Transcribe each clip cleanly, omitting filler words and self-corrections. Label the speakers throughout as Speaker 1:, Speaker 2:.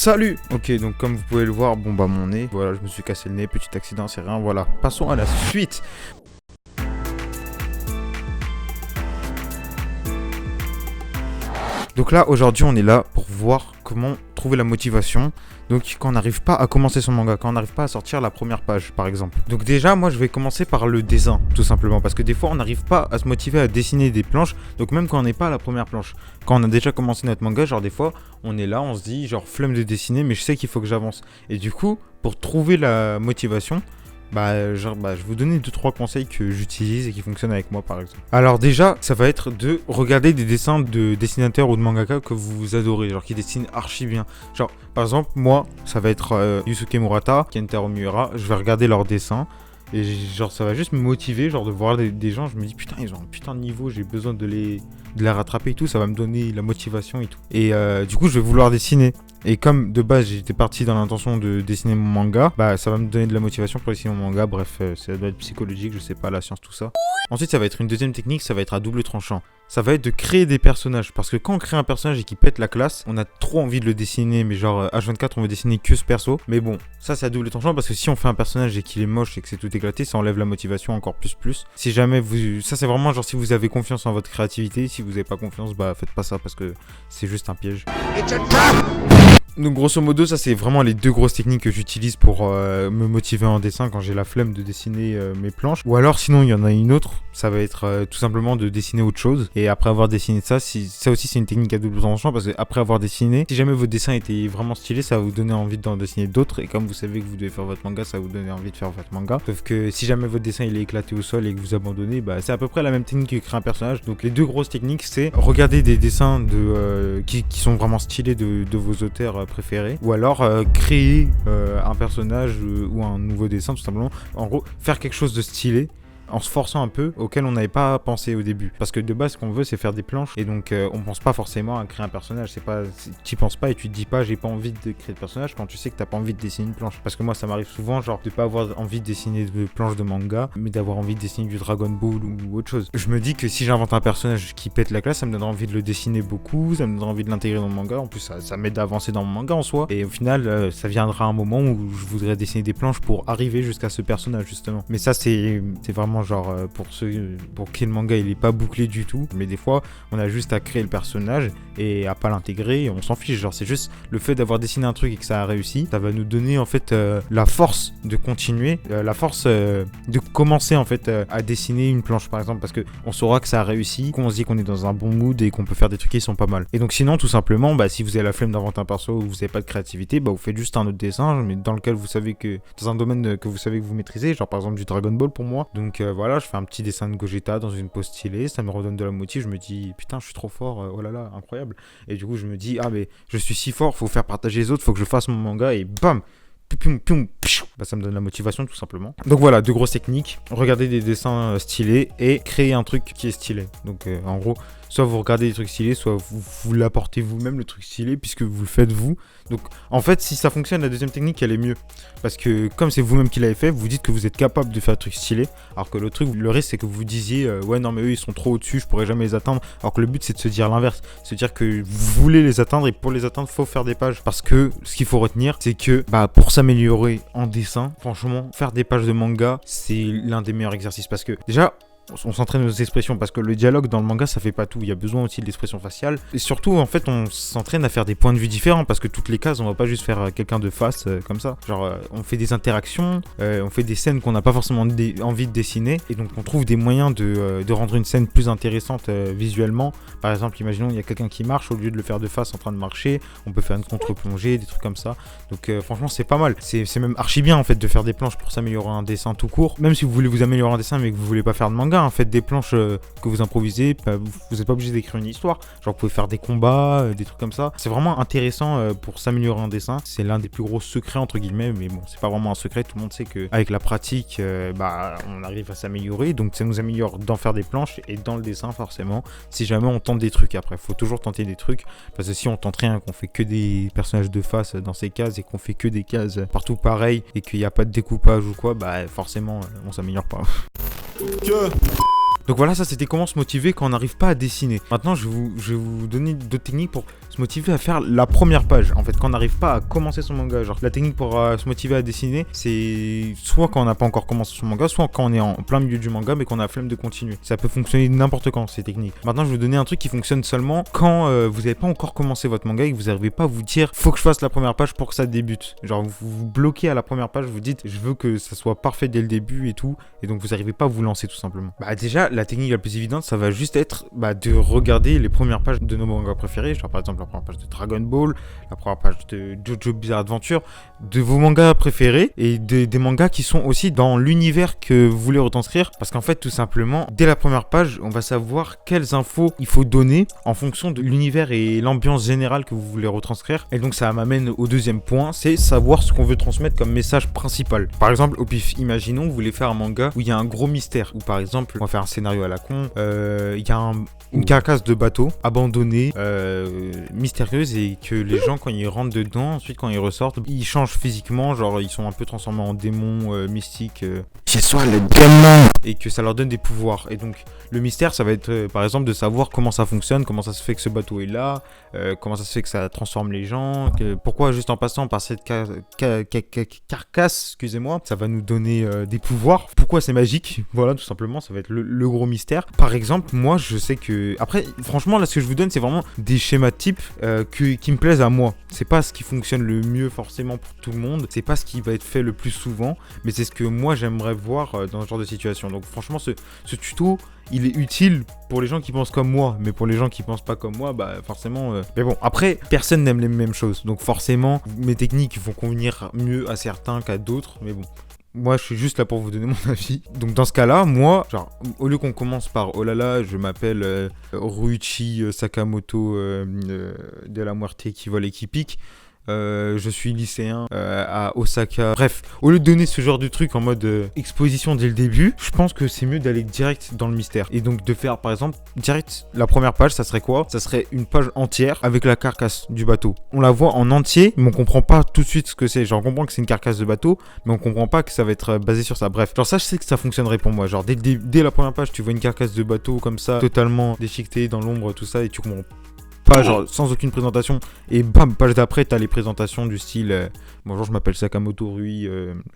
Speaker 1: Salut. Ok, donc comme vous pouvez le voir, bon bah mon nez, voilà, je me suis cassé le nez, petit accident, c'est rien, voilà. Passons à la suite. Donc là, aujourd'hui, on est là pour voir comment trouver la motivation. Donc quand on n'arrive pas à commencer son manga, quand on n'arrive pas à sortir la première page, par exemple. Donc déjà, moi, je vais commencer par le dessin, tout simplement. Parce que des fois, on n'arrive pas à se motiver à dessiner des planches. Donc même quand on n'est pas à la première planche. Quand on a déjà commencé notre manga, genre des fois, on est là, on se dit, genre, flemme de dessiner, mais je sais qu'il faut que j'avance. Et du coup, pour trouver la motivation... je vais vous donner 2-3 conseils que j'utilise et qui fonctionnent avec moi par exemple. Alors déjà, ça va être de regarder des dessins de dessinateurs ou de mangaka que vous adorez, genre qui dessinent archi bien. Genre, par exemple, moi, ça va être Yusuke Murata, Kentaro Miura, je vais regarder leurs dessins. Et genre ça va juste me motiver, genre de voir des gens, je me dis putain ils ont un putain de niveau, j'ai besoin de les rattraper et tout, ça va me donner la motivation et tout. Et du coup je vais vouloir dessiner. Et comme de base j'étais parti dans l'intention de dessiner mon manga, bah ça va me donner de la motivation pour dessiner mon manga, bref ça doit être psychologique, je sais pas, la science tout ça. Ensuite ça va être une deuxième technique, ça va être à double tranchant. Ça va être de créer des personnages, parce que quand on crée un personnage et qu'il pète la classe, on a trop envie de le dessiner, mais genre H24 on veut dessiner que ce perso. Mais bon, ça c'est à double tranchant, parce que si on fait un personnage et qu'il est moche et que c'est tout éclaté, ça enlève la motivation encore plus. Si jamais vous... Ça c'est vraiment genre si vous avez confiance en votre créativité, si vous avez pas confiance, bah faites pas ça, parce que c'est juste un piège. Donc grosso modo ça c'est vraiment les deux grosses techniques que j'utilise pour me motiver en dessin quand j'ai la flemme de dessiner mes planches. Ou alors sinon il y en a une autre, ça va être tout simplement de dessiner autre chose. Et après avoir dessiné ça, ça aussi c'est une technique à double tranchant, parce que après avoir dessiné, si jamais votre dessin était vraiment stylé, ça va vous donner envie d'en dessiner d'autres. Et comme vous savez que vous devez faire votre manga, ça va vous donner envie de faire votre manga. Sauf que si jamais votre dessin il est éclaté au sol et que vous abandonnez, bah c'est à peu près la même technique que créer un personnage. Donc les deux grosses techniques c'est regarder des dessins qui sont vraiment stylés de vos auteurs préférés, ou alors créer un personnage ou un nouveau dessin tout simplement. En gros, faire quelque chose de stylé en se forçant un peu, auquel on n'avait pas pensé au début. Parce que de base, ce qu'on veut, c'est faire des planches. Et donc, on pense pas forcément à créer un personnage. Tu penses pas et tu te dis pas, j'ai pas envie de créer de personnage quand tu sais que t'as pas envie de dessiner une planche. Parce que moi, ça m'arrive souvent, genre, de pas avoir envie de dessiner de planches de manga, mais d'avoir envie de dessiner du Dragon Ball ou autre chose. Je me dis que si j'invente un personnage qui pète la classe, ça me donnera envie de le dessiner beaucoup, ça me donnera envie de l'intégrer dans mon manga. En plus, ça m'aide à avancer dans mon manga en soi. Et au final, ça viendra un moment où je voudrais dessiner des planches pour arriver jusqu'à ce personnage, justement. Mais ça, c'est vraiment genre pour qui le manga il est pas bouclé du tout, mais des fois on a juste à créer le personnage et à pas l'intégrer et on s'en fiche. Genre c'est juste le fait d'avoir dessiné un truc et que ça a réussi, ça va nous donner en fait la force de continuer, la force de commencer en fait à dessiner une planche par exemple, parce que on saura que ça a réussi, qu'on se dit qu'on est dans un bon mood et qu'on peut faire des trucs qui sont pas mal. Et donc sinon tout simplement, bah si vous avez la flemme d'inventer un perso ou vous avez pas de créativité, bah vous faites juste un autre dessin, mais dans lequel vous savez que dans un domaine que vous savez que vous maîtrisez, genre par exemple du Dragon Ball pour moi. Donc voilà, je fais un petit dessin de Gogeta dans une pose stylée, ça me redonne de la motive, je me dis putain je suis trop fort, oh là là, incroyable. Et du coup je me dis ah mais je suis si fort, faut faire partager les autres, faut que je fasse mon manga et bam, bah, ça me donne la motivation tout simplement. Donc voilà, deux grosses techniques, regarder des dessins stylés et créer un truc qui est stylé. Donc en gros, soit vous regardez des trucs stylés, soit vous l'apportez vous-même le truc stylé puisque vous le faites vous. Donc en fait si ça fonctionne, la deuxième technique elle est mieux. Parce que comme c'est vous-même qui l'avez fait, vous dites que vous êtes capable de faire un truc stylé. Alors que le risque c'est que vous disiez ouais non mais eux ils sont trop au-dessus, je pourrais jamais les atteindre. Alors que le but c'est de se dire l'inverse. Se dire que vous voulez les atteindre et pour les atteindre faut faire des pages. Parce que ce qu'il faut retenir c'est que bah, pour s'améliorer en dessin, franchement faire des pages de manga c'est l'un des meilleurs exercices. Parce que déjà on s'entraîne aux expressions, parce que le dialogue dans le manga ça fait pas tout, il y a besoin aussi de l'expression faciale et surtout en fait on s'entraîne à faire des points de vue différents, parce que toutes les cases on va pas juste faire quelqu'un de face comme ça, genre on fait des interactions, on fait des scènes qu'on n'a pas forcément envie de dessiner et donc on trouve des moyens de rendre une scène plus intéressante visuellement. Par exemple imaginons il y a quelqu'un qui marche, au lieu de le faire de face en train de marcher, on peut faire une contre-plongée, des trucs comme ça. Donc franchement c'est pas mal, c'est même archi bien en fait de faire des planches pour s'améliorer un dessin tout court. Même si vous voulez vous améliorer un dessin mais que vous voulez pas faire de manga, faites des planches que vous improvisez, vous n'êtes pas obligé d'écrire une histoire, genre vous pouvez faire des combats, des trucs comme ça. C'est vraiment intéressant pour s'améliorer un dessin, c'est l'un des plus gros secrets entre guillemets, mais bon c'est pas vraiment un secret, tout le monde sait qu'avec la pratique bah on arrive à s'améliorer, donc ça nous améliore d'en faire des planches et dans le dessin forcément, si jamais on tente des trucs. Après faut toujours tenter des trucs, parce que si on tente rien, qu'on fait que des personnages de face dans ces cases et qu'on fait que des cases partout pareil et qu'il n'y a pas de découpage ou quoi, bah forcément on s'améliore pas. Donc voilà, ça c'était comment se motiver quand on n'arrive pas à dessiner. Maintenant, je vais vous donner d'autres techniques pour se motiver à faire la première page. En fait, quand on n'arrive pas à commencer son manga, genre la technique pour se motiver à dessiner, c'est soit quand on n'a pas encore commencé son manga, soit quand on est en plein milieu du manga mais qu'on a la flemme de continuer. Ça peut fonctionner n'importe quand, ces techniques. Maintenant, je vais vous donner un truc qui fonctionne seulement quand vous n'avez pas encore commencé votre manga et que vous n'arrivez pas à vous dire faut que je fasse la première page pour que ça débute. Genre vous vous bloquez à la première page, vous dites je veux que ça soit parfait dès le début et tout, et donc vous n'arrivez pas à vous lancer tout simplement. Bah déjà, la technique la plus évidente, ça va juste être de regarder les premières pages de nos mangas préférés, genre par exemple la première page de Dragon Ball, la première page de JoJo Bizarre Adventure, de vos mangas préférés et des mangas qui sont aussi dans l'univers que vous voulez retranscrire, parce qu'en fait tout simplement, dès la première page, on va savoir quelles infos il faut donner en fonction de l'univers et l'ambiance générale que vous voulez retranscrire. Et donc ça m'amène au deuxième point, c'est savoir ce qu'on veut transmettre comme message principal. Par exemple, au pif, imaginons vous voulez faire un manga où il y a un gros mystère, ou par exemple, on va faire un scénario à la con, il y a une carcasse de bateau abandonnée, mystérieuse, et que les gens quand ils rentrent dedans, ensuite quand ils ressortent, ils changent physiquement, genre ils sont un peu transformés en démons mystiques.
Speaker 2: Je sois le démon.
Speaker 1: Et que ça leur donne des pouvoirs. Et donc le mystère, ça va être par exemple de savoir comment ça fonctionne, comment ça se fait que ce bateau est là, comment ça se fait que ça transforme les gens, pourquoi juste en passant par cette carcasse, excusez-moi, ça va nous donner des pouvoirs, pourquoi c'est magique, voilà, tout simplement, ça va être le gros mystère. Par exemple, moi je sais que, après franchement là ce que je vous donne c'est vraiment des schémas types qui me plaisent à moi, c'est pas ce qui fonctionne le mieux forcément pour tout le monde, c'est pas ce qui va être fait le plus souvent, mais c'est ce que moi j'aimerais voir dans ce genre de situation. Donc franchement ce tuto il est utile pour les gens qui pensent comme moi, mais pour les gens qui pensent pas comme moi, bah forcément. Mais bon, après, personne n'aime les mêmes choses, donc forcément, mes techniques vont convenir mieux à certains qu'à d'autres, mais bon. Moi, je suis juste là pour vous donner mon avis. Donc, dans ce cas-là, moi, genre, au lieu qu'on commence par oh là là, je m'appelle Ruichi Sakamoto de la Muerte qui vole et qui pique. Je suis lycéen à Osaka. Bref, au lieu de donner ce genre de truc en mode exposition dès le début, je pense que c'est mieux d'aller direct dans le mystère. Et donc de faire par exemple direct la première page, ça serait quoi? Ça serait une page entière avec la carcasse du bateau. On la voit en entier, mais on comprend pas tout de suite ce que c'est. Genre on comprend que c'est une carcasse de bateau, mais on comprend pas que ça va être basé sur ça. Bref, genre ça je sais que ça fonctionnerait pour moi. Genre dès la première page, tu vois une carcasse de bateau comme ça, totalement déchiquetée dans l'ombre, tout ça, et tu comprends pas, genre sans aucune présentation, et bam, page d'après t'as les présentations du style bonjour, je m'appelle Sakamoto Rui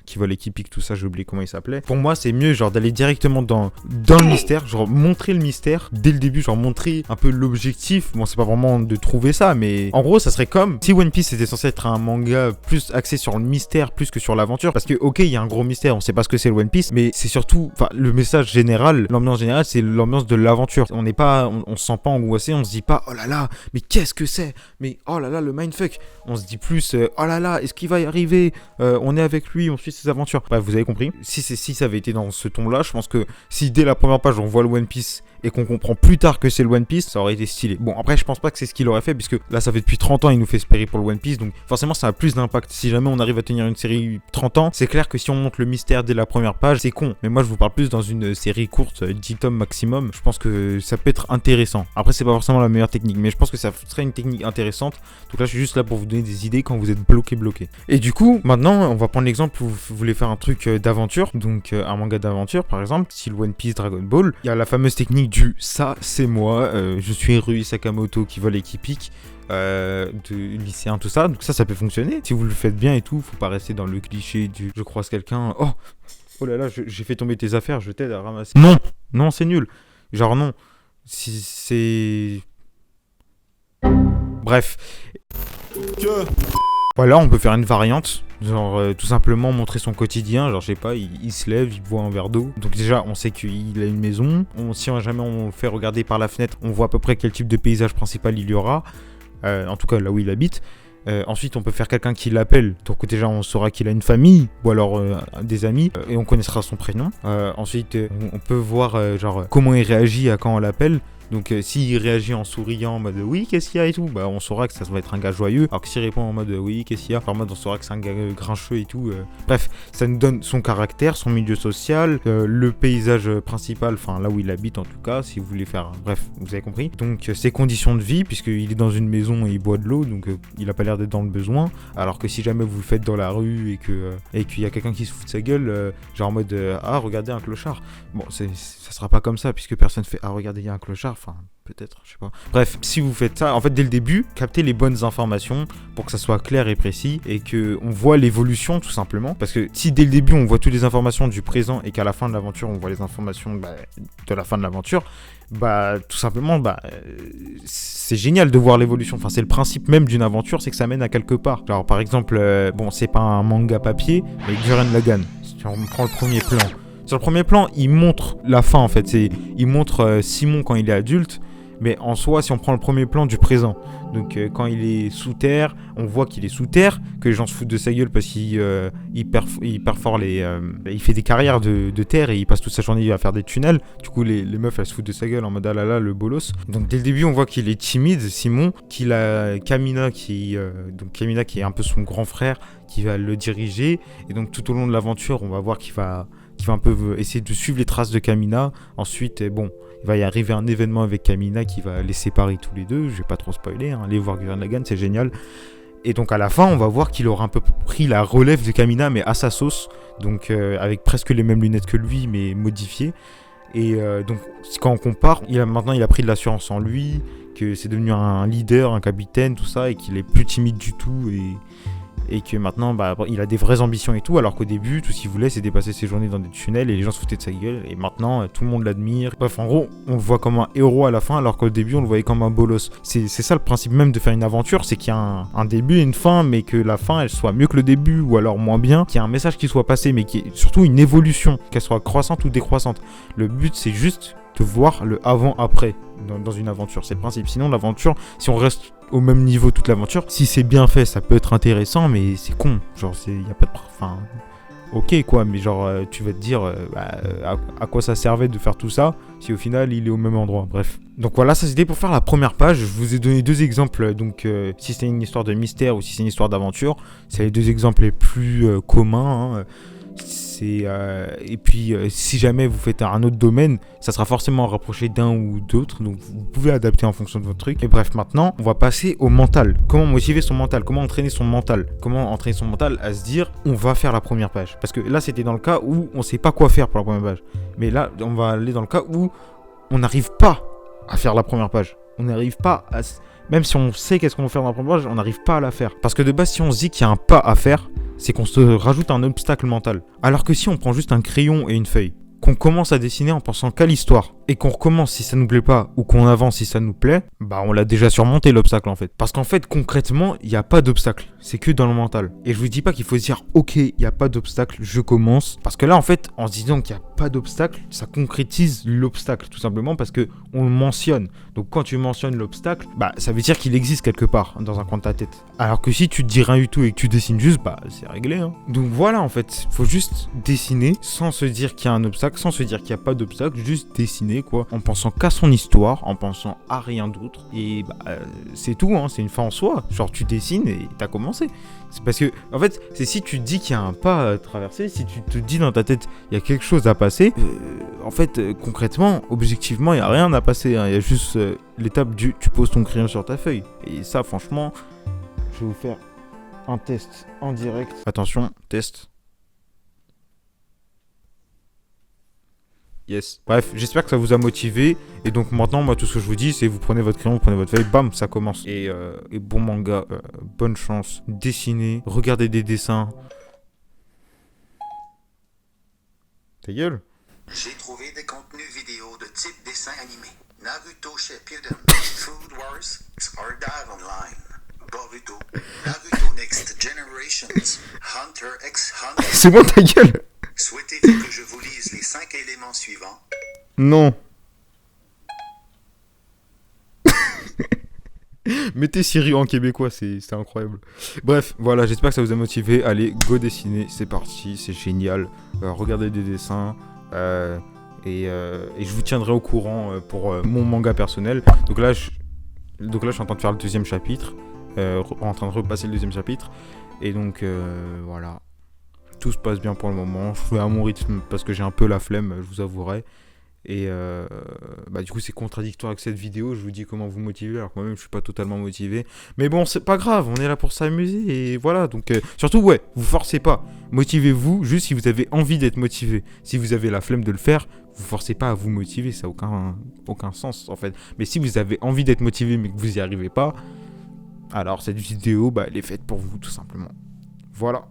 Speaker 1: qui vole et qui pique, tout ça, j'ai oublié comment il s'appelait. Pour moi c'est mieux genre d'aller directement dans le mystère, genre montrer le mystère dès le début, genre montrer un peu l'objectif. Bon, c'est pas vraiment de trouver ça, mais en gros ça serait comme si One Piece était censé être un manga plus axé sur le mystère plus que sur l'aventure, parce que ok, il y a un gros mystère, on sait pas ce que c'est le One Piece, mais c'est surtout, enfin le message général, l'ambiance générale, c'est l'ambiance de l'aventure. On n'est pas, on se sent pas angoissé, on se dit pas oh là là, mais qu'est-ce que c'est, mais oh là là le mindfuck. On se dit plus oh là là, est-ce qu'il va y arriver, on est avec lui, on suit ses aventures. Bref, vous avez compris. Si ça avait été dans ce ton là, je pense que si dès la première page on voit le One Piece et qu'on comprend plus tard que c'est le One Piece, ça aurait été stylé. Bon, après je pense pas que c'est ce qu'il aurait fait, puisque là ça fait depuis 30 ans il nous fait espérer pour le One Piece, donc forcément ça a plus d'impact. Si jamais on arrive à tenir une série 30 ans, c'est clair que si on montre le mystère dès la première page, c'est con. Mais moi je vous parle plus dans une série courte, 10 tomes maximum, je pense que ça peut être intéressant. Après c'est pas forcément la meilleure technique, mais je pense que ça serait une technique intéressante. Donc là je suis juste là pour vous donner des idées quand vous êtes bloqué. Et du coup, maintenant on va prendre l'exemple où vous voulez faire un truc d'aventure, donc un manga d'aventure par exemple, style One Piece, Dragon Ball. Il y a la fameuse technique du ça c'est moi, je suis Rui Sakamoto qui vole et qui pique, de lycéen, tout ça. Donc ça peut fonctionner si vous le faites bien et tout. Faut pas rester dans le cliché du je croise quelqu'un, oh là là, j'ai fait tomber tes affaires, je t'aide à ramasser. Non, c'est nul. Genre non, si c'est... Bref. Voilà, on peut faire une variante, genre tout simplement montrer son quotidien, genre je sais pas, il se lève, il boit un verre d'eau. Donc déjà, on sait qu'il a une maison, si jamais on le fait regarder par la fenêtre, on voit à peu près quel type de paysage principal il y aura, en tout cas là où il habite. Ensuite, on peut faire quelqu'un qui l'appelle, donc déjà on saura qu'il a une famille, ou alors des amis, et on connaîtra son prénom. Ensuite, on peut voir genre comment il réagit à quand on l'appelle. Donc s'il réagit en souriant en mode oui qu'est-ce qu'il y a et tout, bah on saura que ça va être un gars joyeux. Alors que s'il répond en mode oui qu'est-ce qu'il y a, en mode on saura que c'est un gars grincheux et tout. Bref, ça nous donne son caractère, son milieu social, le paysage principal, enfin là où il habite en tout cas, si vous voulez faire, bref, vous avez compris. Donc ses conditions de vie, puisqu'il est dans une maison et il boit de l'eau, donc il a pas l'air d'être dans le besoin. Alors que si jamais vous le faites dans la rue et qu'il y a quelqu'un qui se fout de sa gueule, genre en mode ah regardez un clochard. Bon, ça sera pas comme ça puisque personne fait ah regardez il y a un clochard, enfin peut-être, je sais pas. Bref, si vous faites ça, en fait dès le début, captez les bonnes informations pour que ça soit clair et précis et que on voit l'évolution tout simplement. Parce que si dès le début on voit toutes les informations du présent et qu'à la fin de l'aventure on voit les informations de la fin de l'aventure, tout simplement c'est génial de voir l'évolution. Enfin c'est le principe même d'une aventure, c'est que ça mène à quelque part. Alors par exemple, bon c'est pas un manga papier, mais Gurren Lagann. Si on prend le premier plan. Sur le premier plan, il montre la fin en fait. Il montre Simon quand il est adulte. Mais en soi, si on prend le premier plan du présent, donc quand il est sous terre, on voit qu'il est sous terre, que les gens se foutent de sa gueule parce qu'il perfore il fait des carrières de terre et il passe toute sa journée à faire des tunnels. Du coup, les meufs elles se foutent de sa gueule en mode ah là là le bolos. Donc dès le début, on voit qu'il est timide, Simon, qu'il a Kamina qui est un peu son grand frère qui va le diriger. Et donc tout au long de l'aventure, on va voir qu'il va un peu essayer de suivre les traces de Kamina. Ensuite, il va y arriver un événement avec Kamina qui va les séparer tous les deux. Je vais pas trop spoiler, hein. Allez voir Gurren Lagann, c'est génial. Et donc à la fin, on va voir qu'il aura un peu pris la relève de Kamina, mais à sa sauce. Donc avec presque les mêmes lunettes que lui, mais modifiées. Et donc quand on compare, maintenant il a pris de l'assurance en lui, que c'est devenu un leader, un capitaine, tout ça, et qu'il est plus timide du tout. Et que maintenant il a des vraies ambitions et tout, alors qu'au début tout ce qu'il voulait c'était passer ses journées dans des tunnels et les gens se foutaient de sa gueule, et maintenant tout le monde l'admire. Bref, en gros on le voit comme un héros à la fin, alors qu'au début on le voyait comme un bolos. C'est ça le principe même de faire une aventure, c'est qu'il y a un début et une fin, mais que la fin elle soit mieux que le début ou alors moins bien, qu'il y ait un message qui soit passé, mais qui est surtout une évolution, qu'elle soit croissante ou décroissante. Le but c'est juste de voir le avant-après dans une aventure, c'est le principe. Sinon l'aventure, si on reste au même niveau toute l'aventure, si c'est bien fait ça peut être intéressant, mais c'est con, genre y a pas de enfin ok quoi, mais genre tu vas te dire à quoi ça servait de faire tout ça si au final il est au même endroit. Bref, donc voilà, ça c'était pour faire la première page. Je vous ai donné deux exemples, donc si c'est une histoire de mystère ou si c'est une histoire d'aventure, c'est les deux exemples les plus communs, hein. Et puis si jamais vous faites un autre domaine, ça sera forcément rapproché d'un ou d'autre, donc vous pouvez adapter en fonction de votre truc. Et bref, maintenant on va passer au mental. Comment motiver son mental, comment entraîner son mental, comment entraîner son mental à se dire on va faire la première page. Parce que là c'était dans le cas où on sait pas quoi faire pour la première page, mais là on va aller dans le cas où on n'arrive pas à faire la première page. On n'arrive pas à... Même si on sait qu'est-ce qu'on va faire dans la première page, on n'arrive pas à la faire. Parce que de base, si on se dit qu'il y a un pas à faire, c'est qu'on se rajoute un obstacle mental. Alors que si on prend juste un crayon et une feuille, qu'on commence à dessiner en pensant qu'à l'histoire, et qu'on recommence si ça nous plaît pas, ou qu'on avance si ça nous plaît, on l'a déjà surmonté l'obstacle en fait. Parce qu'en fait, concrètement, il n'y a pas d'obstacle, c'est que dans le mental. Et je vous dis pas qu'il faut se dire, ok, il n'y a pas d'obstacle, je commence. Parce que là, en fait, en se disant qu'il n'y a pas d'obstacle, ça concrétise l'obstacle, tout simplement parce que on le mentionne. Donc quand tu mentionnes l'obstacle, ça veut dire qu'il existe quelque part, dans un coin de ta tête. Alors que si tu te dis rien du tout et que tu dessines juste, c'est réglé, hein. Donc voilà, en fait, faut juste dessiner sans se dire qu'il y a un obstacle, sans se dire qu'il n'y a pas d'obstacle, juste dessiner quoi, en pensant qu'à son histoire, en pensant à rien d'autre. Et c'est tout, hein, c'est une fin en soi. Genre tu dessines et t'as commencé. C'est parce que, en fait, c'est si tu te dis qu'il y a un pas à traverser, si tu te dis dans ta tête il y a quelque chose à passer, en fait, concrètement, objectivement, il n'y a rien à passer, hein. Il y a juste l'étape du tu poses ton crayon sur ta feuille. Et ça, franchement, je vais vous faire un test en direct. Attention, test. Yes. Bref, j'espère que ça vous a motivé. Et donc maintenant, moi, tout ce que je vous dis, c'est vous prenez votre crayon, vous prenez votre feuille, bam, ça commence. Et bon manga, bonne chance. Dessinez, regardez des dessins. Ta gueule.
Speaker 3: J'ai trouvé des contenus vidéo de type dessin animé. Naruto Shippuden, Food Wars, Sword Art Online, Boruto, Naruto Next Generations, Hunter x Hunter.
Speaker 1: C'est bon ta gueule.
Speaker 3: Souhaitez-vous que je vous lise les 5 éléments suivants?
Speaker 1: Non. Mettez Siri en québécois, c'est incroyable. Bref, voilà, j'espère que ça vous a motivé. Allez, go dessiner, c'est parti, c'est génial. Regardez des dessins. Et je vous tiendrai au courant pour mon manga personnel. Donc là, je suis en train de faire le deuxième chapitre. En train de repasser le deuxième chapitre. Et donc, voilà. Tout se passe bien pour le moment. Je fais à mon rythme parce que j'ai un peu la flemme, je vous avouerai. Et du coup, c'est contradictoire avec cette vidéo. Je vous dis comment vous motiver, alors que moi-même, je suis pas totalement motivé. Mais bon, c'est pas grave. On est là pour s'amuser. Et voilà. Donc, surtout, ouais, vous forcez pas. Motivez-vous juste si vous avez envie d'être motivé. Si vous avez la flemme de le faire, vous forcez pas à vous motiver. Ça n'a aucun sens, en fait. Mais si vous avez envie d'être motivé, mais que vous y arrivez pas, alors cette vidéo, elle est faite pour vous, tout simplement. Voilà.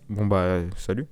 Speaker 1: Bon, salut.